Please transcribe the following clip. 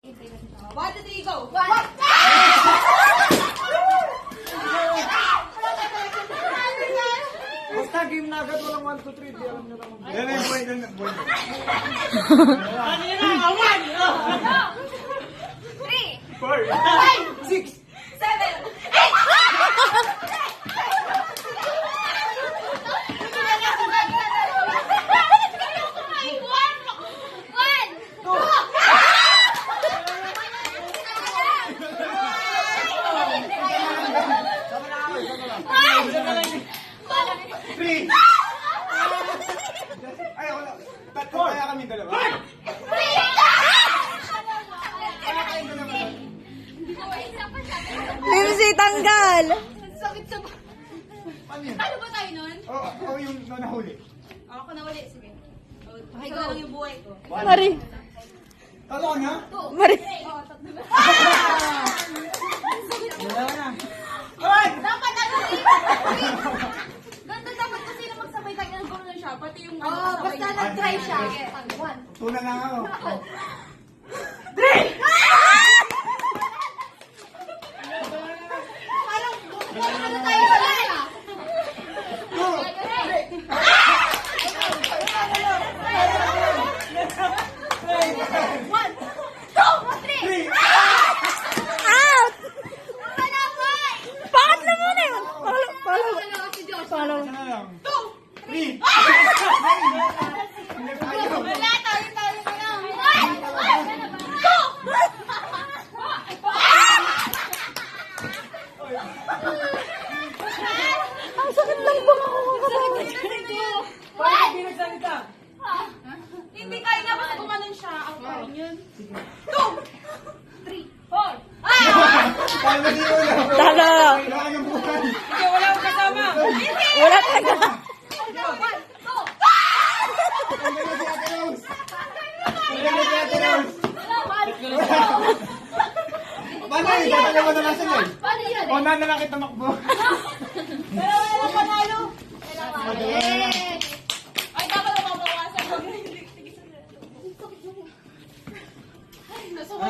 1, 2, 3, go! Basta game na agad, walang 1, 2, 3. Di alam nyo naman. Yan na yung boy. Ano yun ang awan? 3, 4, 6. 7, 3. Ay, wala. Tatlo kaya kami dalawa. Limsi, tanggal! Sakit sa... Ano yun? Ano ba tayo nun? Oo, yung nahuli. Ako na ulit, sige. Okay, go lang yung buhay ko. Mari. Talo ka na? Mari. Oo, tatlo ba? Dalawa na. Dapat ano Ganda dapat kasi na magsabay tayo ng gano'n siya. Pati yung... Oo, basta nag-try siya. 1. Tuna na nga ako. Parang, ano tayo sa laya? One, two, three. Out! Panaway! Pangatlo muna yun! Pangalawa. Panaway. Isa na lang. Two. 3. Wala, tayo na lang. One, two. Ang sakit lang ba ako kakatawa? Paano hindi nagsalita? Hindi kaya nga basta gumanon siya. Ako pa rin yun. 2, 3, 4. Paano di ko lang? Talo! Wala kang buhay. Ikaw, wala akong kasama. Wala talaga. 1, 2. Ang ganda si Ate Rose. Ang ganda si Ate Rose. Paano yun? Dadalawa na lang sila eh. Paano yan? O, na lang kita makbo. Pero